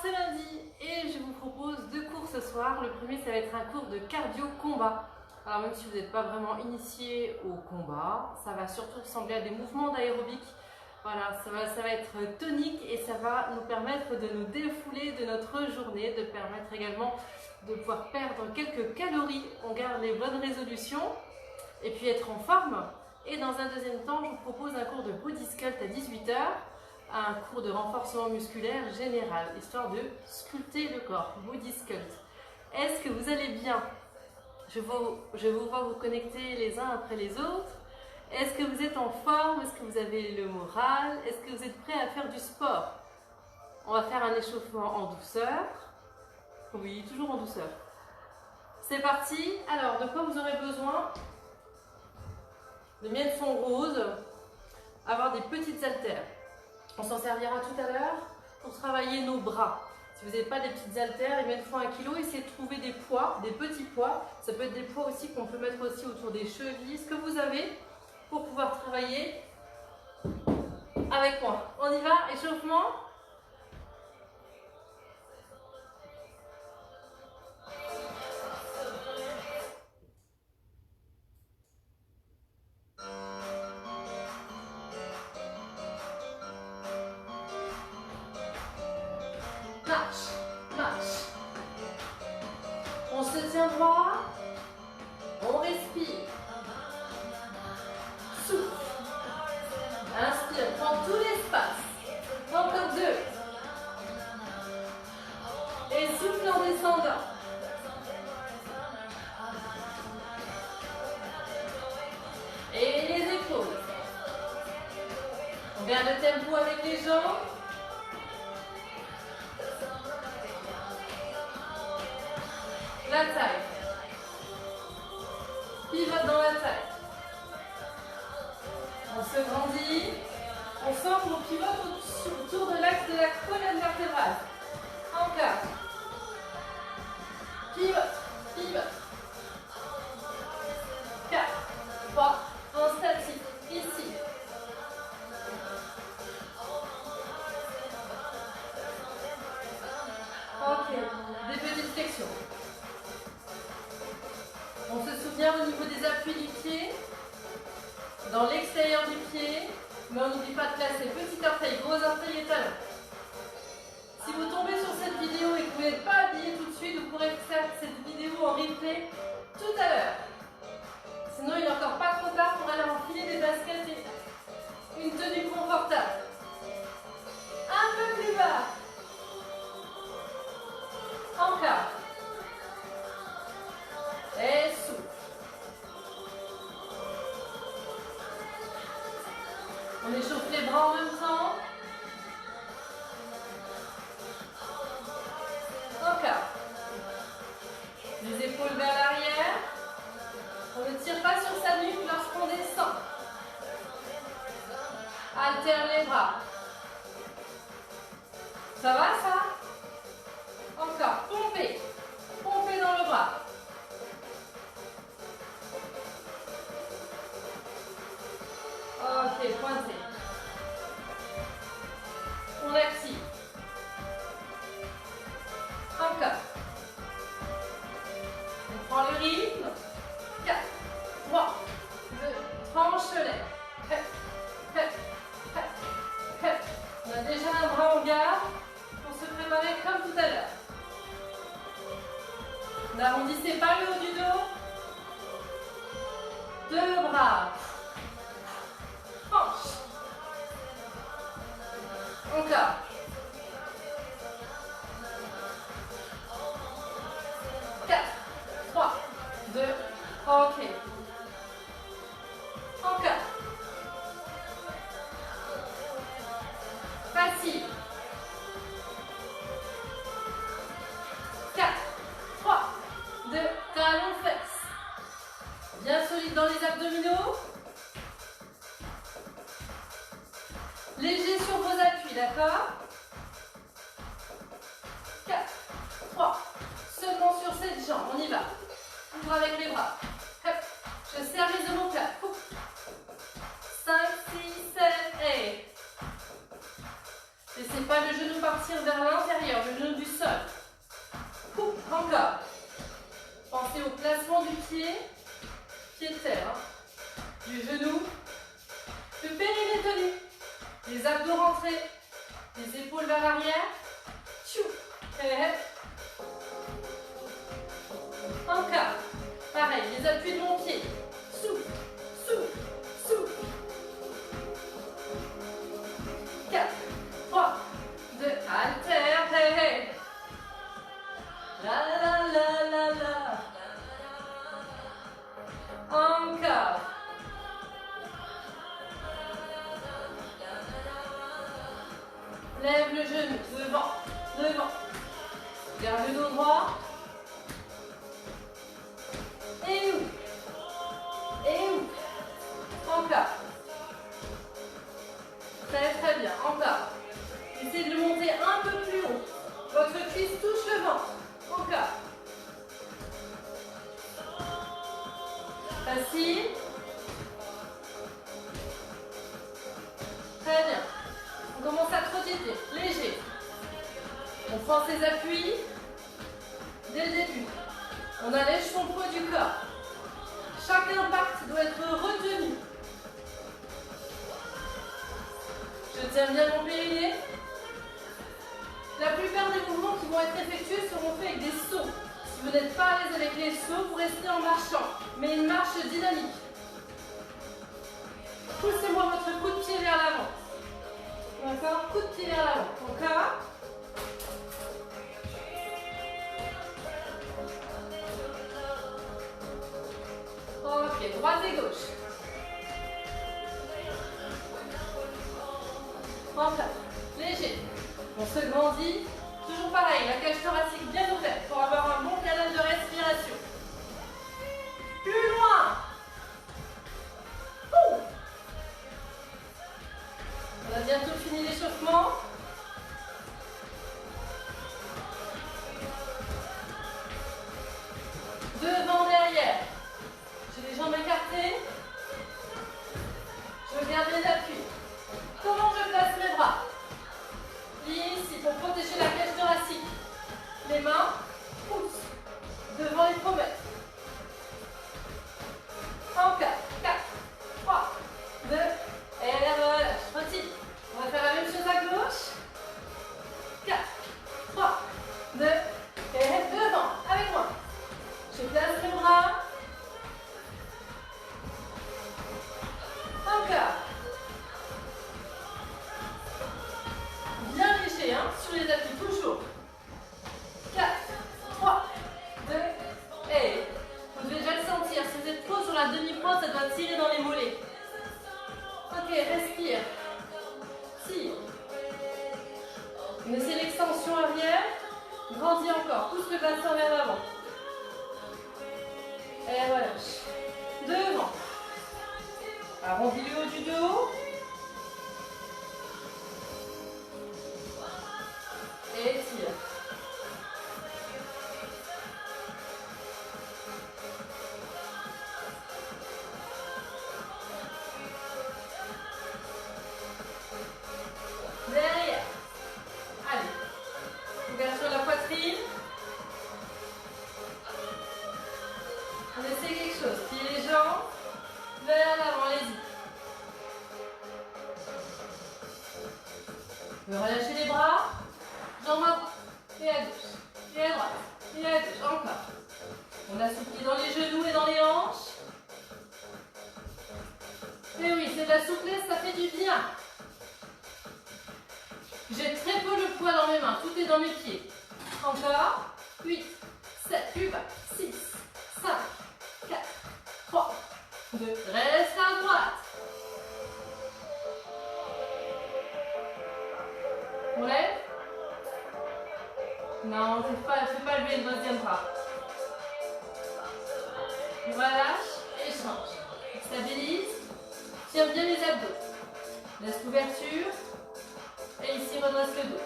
c'est lundi et je vous propose deux cours ce soir. Le premier, ça va être un cours de cardio-combat. Alors même si vous n'êtes pas vraiment initié au combat, ça va surtout ressembler à des mouvements d'aérobic. Voilà, ça va être tonique et ça va nous permettre de nous défouler de notre journée, de permettre également de pouvoir perdre quelques calories. On garde les bonnes résolutions et puis être en forme. Et dans un deuxième temps, je vous propose un cours de Body Sculpt à 18 h, un cours de renforcement musculaire général, histoire de sculpter le corps, Body Sculpt. Est-ce que vous allez bien? Je vous vois vous connecter les uns après les autres. Est-ce que vous êtes en forme? Est-ce que vous avez le moral? Est-ce que vous êtes prêts à faire du sport? On va faire un échauffement en douceur. Oui, toujours en douceur. C'est parti. Alors, de quoi vous aurez besoin? De miel fond rose, avoir des petites haltères. On s'en servira tout à l'heure pour travailler nos bras. Si vous n'avez pas des petites haltères, il faut 1 kg, essayez de trouver des poids, des petits poids. Ça peut être des poids aussi qu'on peut mettre aussi autour des chevilles, ce que vous avez pour pouvoir travailler avec moi. On y va, échauffement. Marche, marche. On se tient droit. On respire. Souffle. Inspire, prends tout l'espace. Encore 2. Et souffle en descendant. Et les épaules. On garde le tempo avec les jambes. La taille. Pivote dans la taille. On se grandit. On sent qu'on pivote autour de l'axe de la colonne vertébrale. Encore. Pivote, pivote. 4, 3, en statique. Ici. Ok. Des petites flexions. On se souvient au niveau des appuis du pied, dans l'extérieur du pied, mais on n'oublie pas de placer petit orteil, gros orteil et talon. Si vous tombez sur cette vidéo et que vous n'êtes pas habillé tout de suite, vous pourrez faire cette vidéo en replay tout à l'heure. Sinon, il n'est encore pas trop tard pour aller enfiler des baskets et une tenue confortable. Un peu plus bas. Encore. Et souffle. On échauffe les bras en même temps. Encore. Les épaules vers l'arrière. On ne tire pas sur sa nuque lorsqu'on descend. Alterne les bras. Ça va ça? Encore. Pompez. Pompez dans le bras. Ok, pointez. On active. Encore. On prend le rythme. 4, 3, 2, tranche-les. On a déjà un bras en garde pour se préparer comme tout à l'heure. N'arrondissez pas le haut du dos. 2 bras. Hanche. Encore. 4, 3, 2, ok. Encore. Facile. 4, 3, 2, talons fesses. Bien solide dans les abdominaux. Léger sur vos appuis, d'accord? 4, 3, seulement sur cette jambe, on y va. Ouvre avec les bras. Hop. Je serre les omoplates. 5, 6, 7 et Laissez pas le genou partir vers l'intérieur, le genou du sol. Encore. Pensez au placement du pied de terre, hein. Du genou, le périnée tenu, les abdos rentrés, les épaules vers l'arrière. Encore. Pareil, les appuis de mon pied. Souffle, souffle, souffle. 4, 3, 2, alter. La la la la la. Encore. Lève le genou, devant, devant. Garde le dos droit. Et où? Et où? Encore. Très très bien, encore. Essayez de le monter un peu plus haut. Votre cuisse touche le ventre. Encore. Facile. Très bien. On commence à trotter, léger. On prend ses appuis dès le début. On allège son poids du corps. Chaque impact doit être retenu. Je tiens bien mon périnée. La plupart des mouvements qui vont être effectués seront faits avec des sauts. Si vous n'êtes pas à l'aise avec les sauts, vous restez en marchant, mais une marche dynamique. Poussez-moi votre coup de pied vers l'avant. D'accord? Coup de pied vers l'avant. Encore. Ok, droite et gauche. Encore. Léger. On se grandit. Toujours pareil, la cage thoracique bien ouverte pour avoir un bon canal de respiration. Plus loin. On a bientôt fini l'échauffement. Devant, derrière. J'ai les jambes écartées. Je garde les appuis. Comment je place mes bras? Ici, pour protéger la cage thoracique. Les mains poussent devant les pommettes. Encore. 4, 3, 2, et relâche. Retire. On va faire la même chose à gauche. 4, 3, 2, et devant. Avec moi. Je place les bras. Encore. Bien léger, hein, sur les appuis, toujours. 4, 3, 2, et vous devez déjà le sentir. Si vous êtes trop sur la demi-pointe, ça doit tirer dans les mollets. Ok, respire. Tire. On essaie l'extension arrière. Grandis encore. Pousse le bassin vers l'avant. Et relâche. Devant. Arrondis le haut du dos. Et tire. Derrière. Allez. Ouverture de la poitrine. On essaie quelque chose. Pliez les jambes. Vers l'avant, allez-y. Vous relâchez les bras. Jambes à droite. Et à gauche. Et à droite. Et à gauche. Encore. On assouplit dans les genoux et dans les hanches. Et oui, c'est de la souplesse, ça fait du bien. J'ai très peu le poids dans mes mains, tout est dans mes pieds. Encore. 8, 7, plus bas. 6, 5, 4, 3, 2. Reste à droite. On lève? Non, fais pas lever le deuxième bras. Relâche et change. Stabilise. Tiens bien les abdos. Laisse l'ouverture. Et ici, redresse le dos.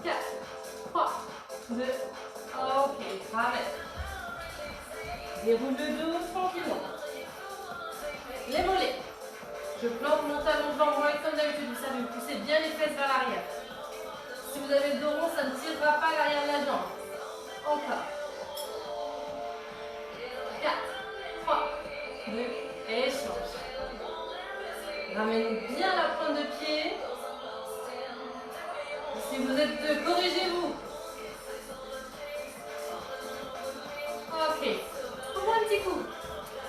4, 3, 2. Ok, ramène. Déroule le dos tranquillement. Les mollets. Je plante mon talon devant moi et comme d'habitude, vous savez, vous poussez bien les fesses vers l'arrière. Si vous avez le dos rond, ça ne tirera pas l'arrière de la jambe. Encore. 4, 3, 2, et change. Ramenez bien la pointe de pied. Si vous êtes deux, corrigez-vous. Ok. Pour un petit coup.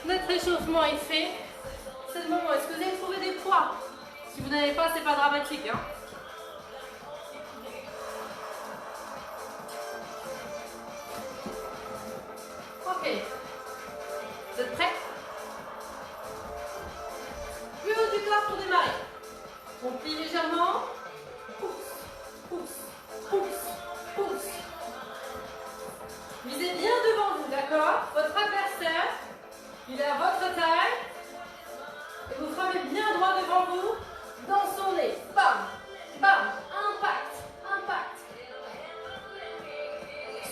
Notre échauffement est fait. C'est le moment. Est-ce que vous avez trouvé des poids? Si vous n'avez pas, c'est pas dramatique. Hein. Ok. Vous êtes prêts? Plus haut du corps pour démarrer. On plie légèrement. Pousse, pousse, pousse, pousse. Visez bien devant vous, d'accord? Votre adversaire, il est à votre taille. Et vous frappez bien droit devant vous, dans son nez. Bam, bam, impact, impact.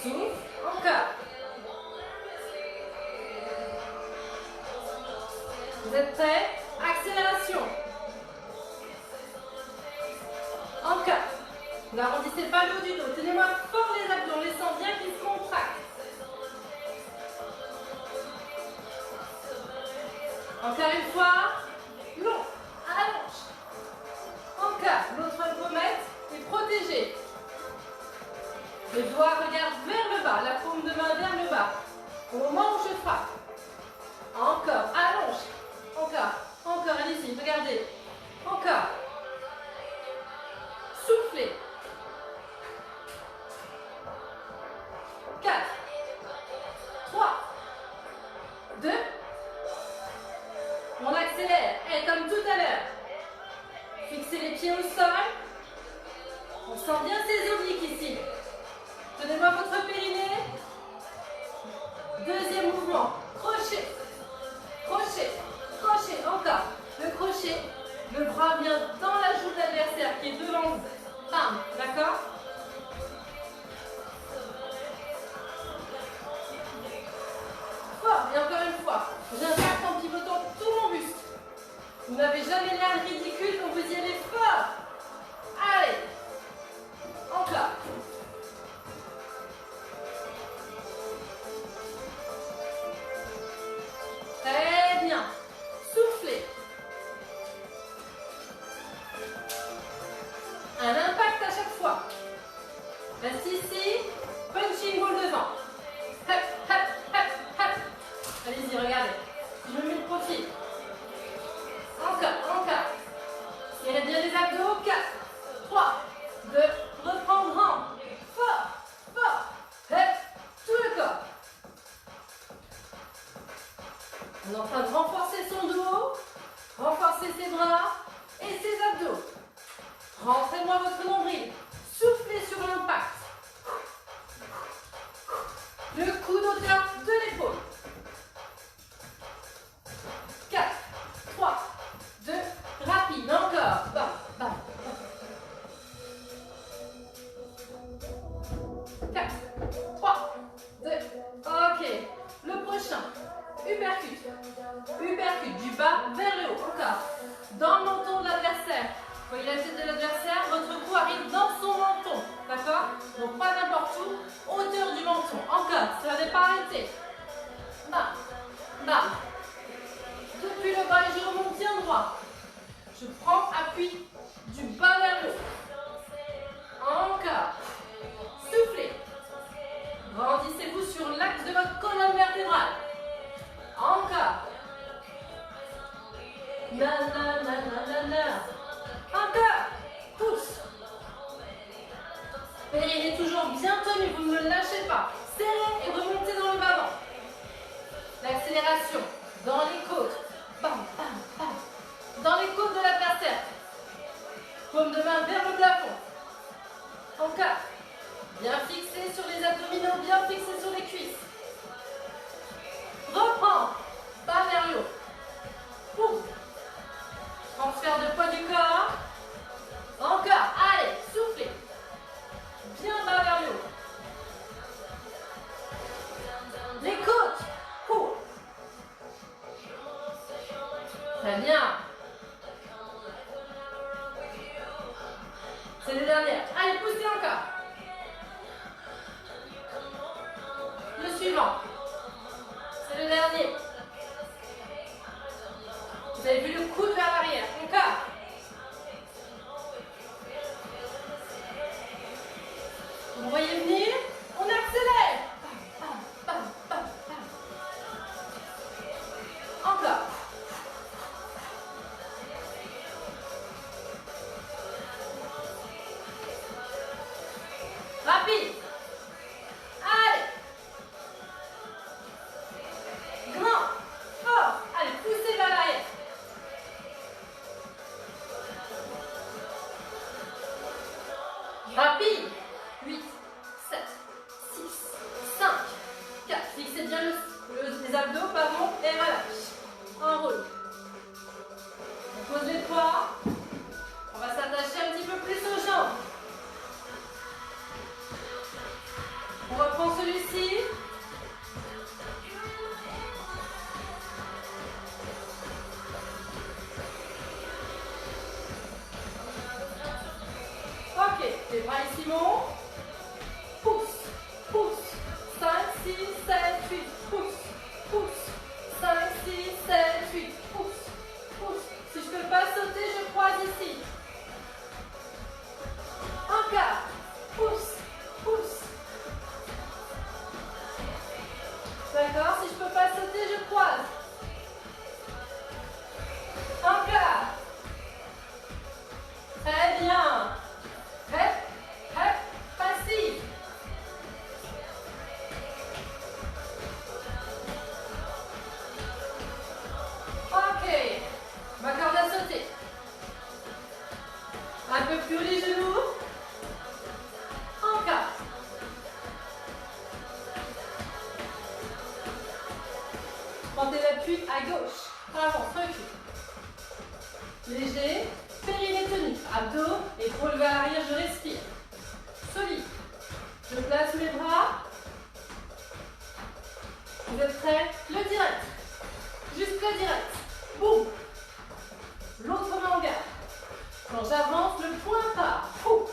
Souffle, encore. Vous êtes prêts? Accélération. Encore. N'arrondissez pas le haut du dos. Tenez-moi fort les abdos. On les sent bien qu'ils se contractent. Encore une fois. Long. Allonge. Encore. L'autre pommette est protégée. Le doigt regarde vers le bas. La paume de main vers le bas. Au moment où je frappe. Encore. Allonge. Encore. Encore. Allez-y. Regardez. Encore. Soufflez. 4, 3, 2. On accélère. Et comme tout à l'heure. Fixez les pieds au sol. On sent bien ces obliques ici. Tenez-moi votre périnée. Deuxième mouvement. Crochet. Crochet. Crochet. Encore. Le crochet. Le bras vient dans la joue de l'adversaire qui est devant vous. Bam. D'accord? Fort. Et encore une fois. J'impacte en pivotant tout mon buste. Vous n'avez jamais l'air ridicule quand vous y allez fort. Allez. Encore. Très bien. Soufflez. Un impact à chaque fois. Reste ici. Punching ball devant. Hop, hop, hop, hop. Allez-y, regardez. Je me mets le profil. Encore, encore. Tirez bien les abdos. 4, 3, 2, reprends grand. Fort, fort. Hop, tout le corps. On est en train de renforcer son dos, renforcer ses bras et ses abdos. Rentrez-moi votre nombril. Soufflez sur l'impact. Le coude au top de l'épaule. 4, 3, 2, rapide, encore. Bam, bam, bam. 4, 3, 2, ok. Le prochain, uppercut. Uppercut, du bas vers le haut, encore. Dans le menton de l'adversaire. Vous voyez la tête de l'adversaire, votre cou arrive dans son menton, d'accord? Donc pas n'importe où, hauteur du menton. Encore, ça n'est pas arrêté. Bam, bam. Depuis le bas, je remonte bien droit. Je prends appui du bas vers le haut. Encore. Soufflez. Grandissez-vous sur l'axe de votre colonne vertébrale. Encore. Encore. Pousse. Périnée toujours bien tenue, vous ne me lâchez pas. Serrez et remontez dans le bas-vent. L'accélération dans les côtes. Bam, bam, bam. Dans les côtes de l'adversaire. Paume de main vers le plafond. Encore. Bien fixé sur les abdominaux, bien fixé sur les cuisses. Reprends. Bas vers le haut. Pousse. Transfert de poids du corps. Encore. Allez, soufflez. Bien bas vers le haut. Les côtes. Très bien. C'est le dernier. Allez, poussez encore. Le suivant. C'est le dernier. Vous avez vu le coude vers l'arrière. Encore. Vous voyez venir. On accélère. Encore. Rapide. Allez. Grand. Fort. Allez, poussez vers l'arrière. Rapide. 8, 7, 6, 5, 4. Fixez bien les abdos, pardon, et relâche. Enroule. On pose les poids. On va s'attacher un petit peu plus aux jambes. On reprend celui-ci. Ok, les bras ici montent. Pousse, pousse. 5, 6, 7, 8. Pousse, pousse. 5, 6, 7, 8. Pousse, pousse. Si je ne peux pas sauter, je croise ici. Encore. Pousse, pousse. D'accord, si je ne peux pas sauter, je croise. Encore. Très bien. Hep, hep, passive. Ok. Ma corde à sauter. Un peu plus haut les genoux. Encore. Portez l'appui à gauche. Avance, recule. Léger. Périnée tenu. Abdos. Épaules vers l'arrière, je respire. Solide. Je place mes bras. Vous êtes prêts? Le direct. Juste le direct. Boum. L'autre main en garde. Quand j'avance, le poing part. Fou.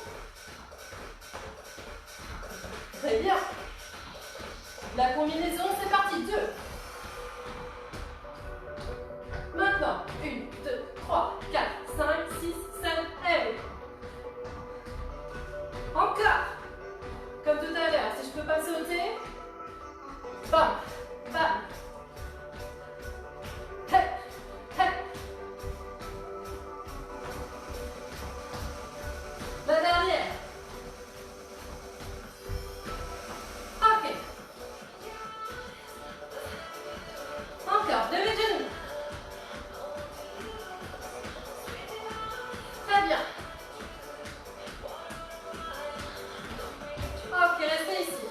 Très bien. La combinaison, c'est parti. 2. Maintenant, 1, 2, 3, 4, 5, 6, 7, et encore. Comme tout à l'heure, si je ne peux pas sauter, bam, bam. Hep, hep. La dernière. Ok. Encore, levez les genoux. Très bien. Ok, restez ici.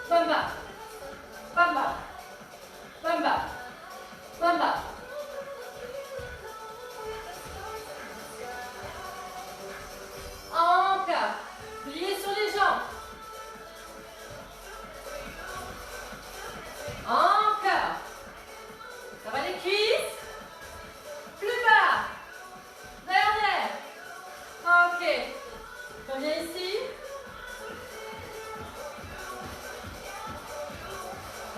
Bamba. Bamba. Bamba. Bamba. Encore. Pliez sur les jambes. Encore. Ça va les cuisses? Plus bas. Dernière. Ok. Reviens ici.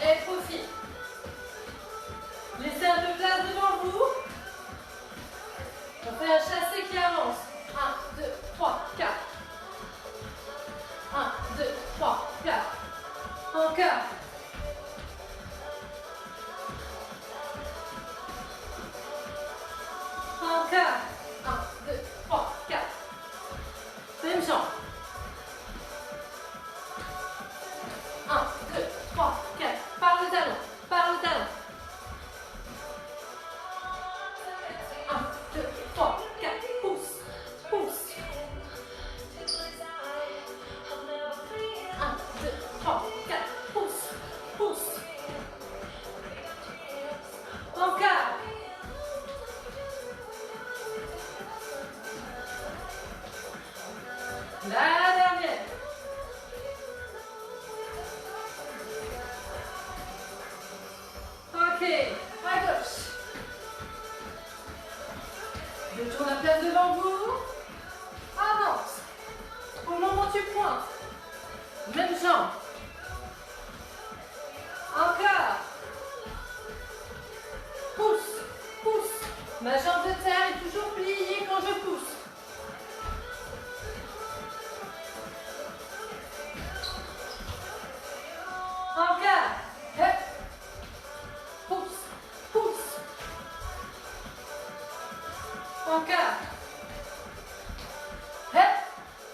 Et profite. Laissez un peu de place devant vous. On fait un chassé qui avance. 1, 2, 3, 4. 1, 2, 3, 4. Encore. Encore. 1, 2, 3, 4. Même jambe. 1, 2, 3, 4. Par le talon. Par le talon. 1, 2, 3, 4. Pousse. Pousse. 1, 2, 3, 4. Pousse. Pousse. Encore. La dernière. Ok, à gauche. Je tourne la place devant vous. Avance. Au moment où tu pointes. Même jambe. Encore. Pousse, pousse. Ma jambe de terre est toujours pliée quand je pousse. Encore. Hep. Pousse, pousse. Encore. Hep,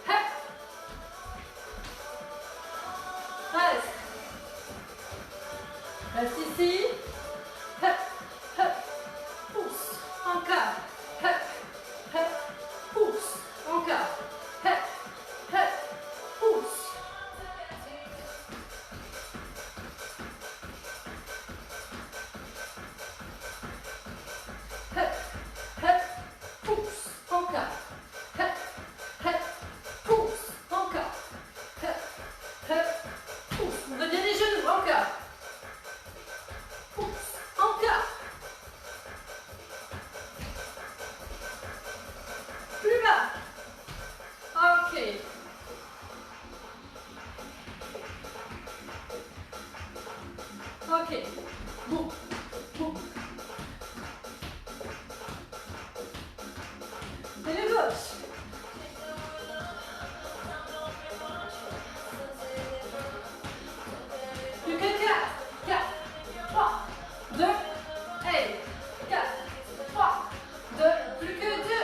hep. Reste. Reste ici. Hep, hep. Pousse. Encore. Hep, hep. Pousse. Encore. Hep, hep. Pousse. Hep, hep. Pousse. Encore. Hep, hep. Pousse. Encore. Hep, hep. Pousse. On revient les genoux. Encore. Pousse. Encore. Plus bas. Ok. Ok. Boum. Boum. Et le gauche. Plus que 4. 4. 3. 2. Et 4. 3. 2. Plus que 2.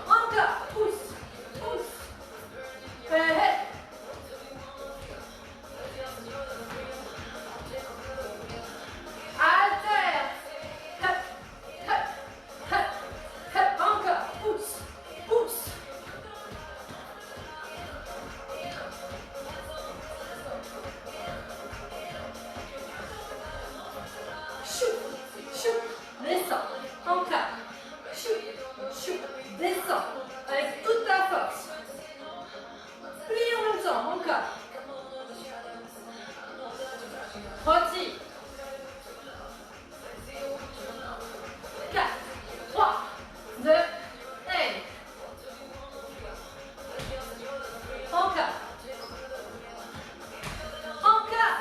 Encore. Pousse. Pousse. Hey, hey. Alter. Hop. Hop. Hop. Hop. Encore. Pousse. Pousse. Chou. Chou. Descends. Encore. Chou. Chou. Descends. Avec toute ta force. Plie en même temps. Encore. Rôtis. 4, 3, 2, 1. Encore. Encore.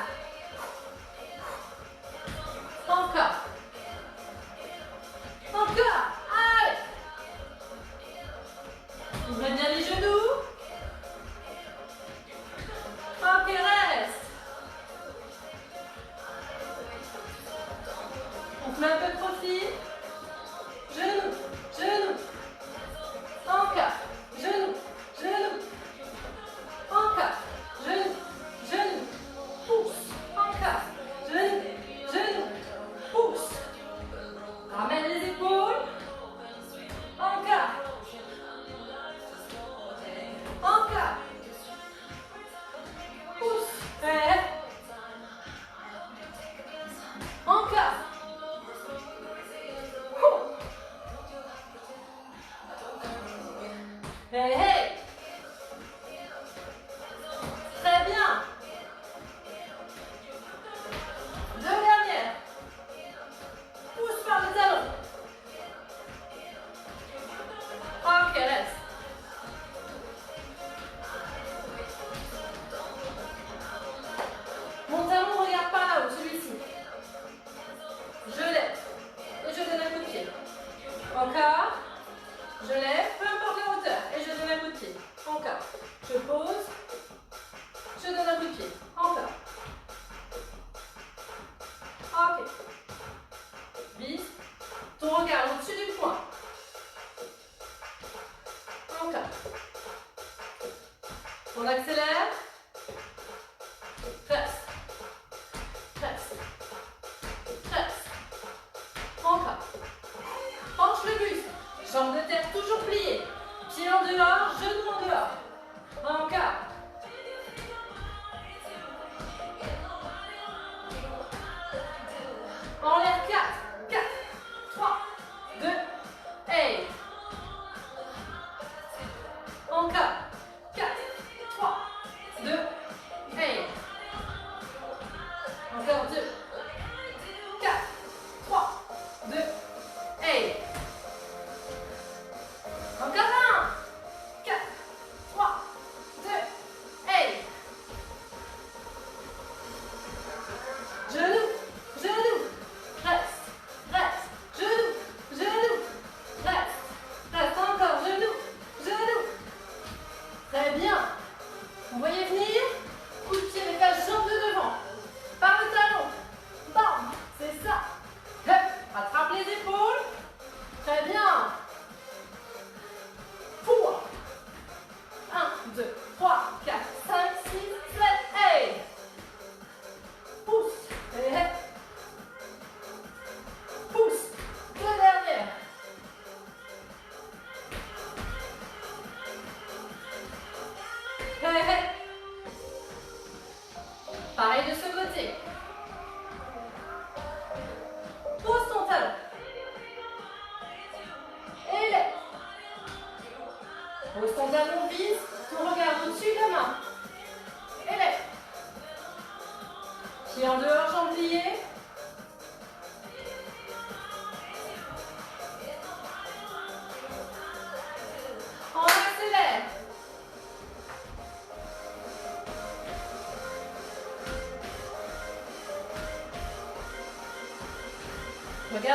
Encore. Encore. Allez. Ouvrez bien les genoux. Ok, reste. On se met un peu de profil. Genou, genou. Encore. Genou, genou. Encore. Genou, genou. Pousse. Encore. Genou, genou. Pousse. Ramène les épaules. Encore. Encore. Pousse. Encore. Hey, hey. Très bien. Deux dernières. Pousse par le talon. Ok, reste. Mon talon ne regarde pas là-haut, celui-ci. Je lève. Et je donne un coup de pied. Encore. Je lève, peu importe la hauteur. Et je donne un coup de pied. Encore. Je pose. Je donne un coup de pied. Encore. Ok. Vise. Ton regard au-dessus du poing. Encore. On accélère. Reste. Reste. Reste. Encore. Penche le buste. Jambe de terre toujours pliée. Pied en dehors, genou en dehors. Encore. En l'air 4, 4, 3, 2, et encore. 4, 3, 2, et encore 2, 4, 3, 2, et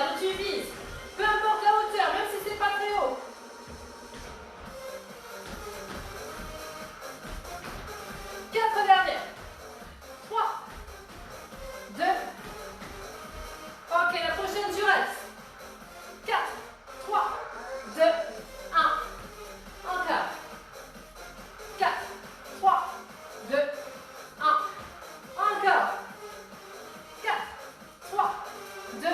et tu vises. Peu importe la hauteur, même si c'est pas très haut. 4 dernières. 3, 2. Ok, la prochaine tu restes. 4, 3, 2, 1. Encore. 4, 3, 2, 1. Encore. 4, 3, 2, 1.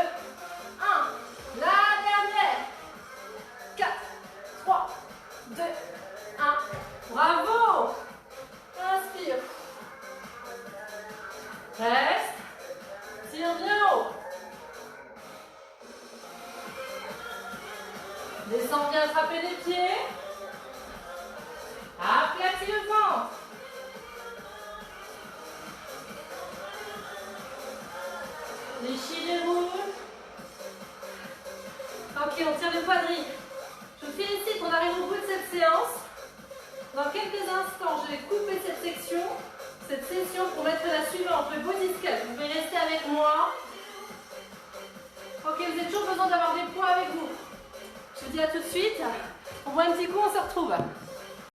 La dernière. 4, 3, 2, 1. Bravo. Inspire. Reste. Tire bien haut. Descends bien, attraper les pieds. Aplatis le ventre. Léchis les roues. Ok, on tire le quadrille. Je vous félicite, on arrive au bout de cette séance. Dans quelques instants, je vais couper cette session pour mettre la suivante, le body sculpt. Vous pouvez rester avec moi. Ok, vous avez toujours besoin d'avoir des poids avec vous. Je vous dis à tout de suite. On boit un petit coup, on se retrouve.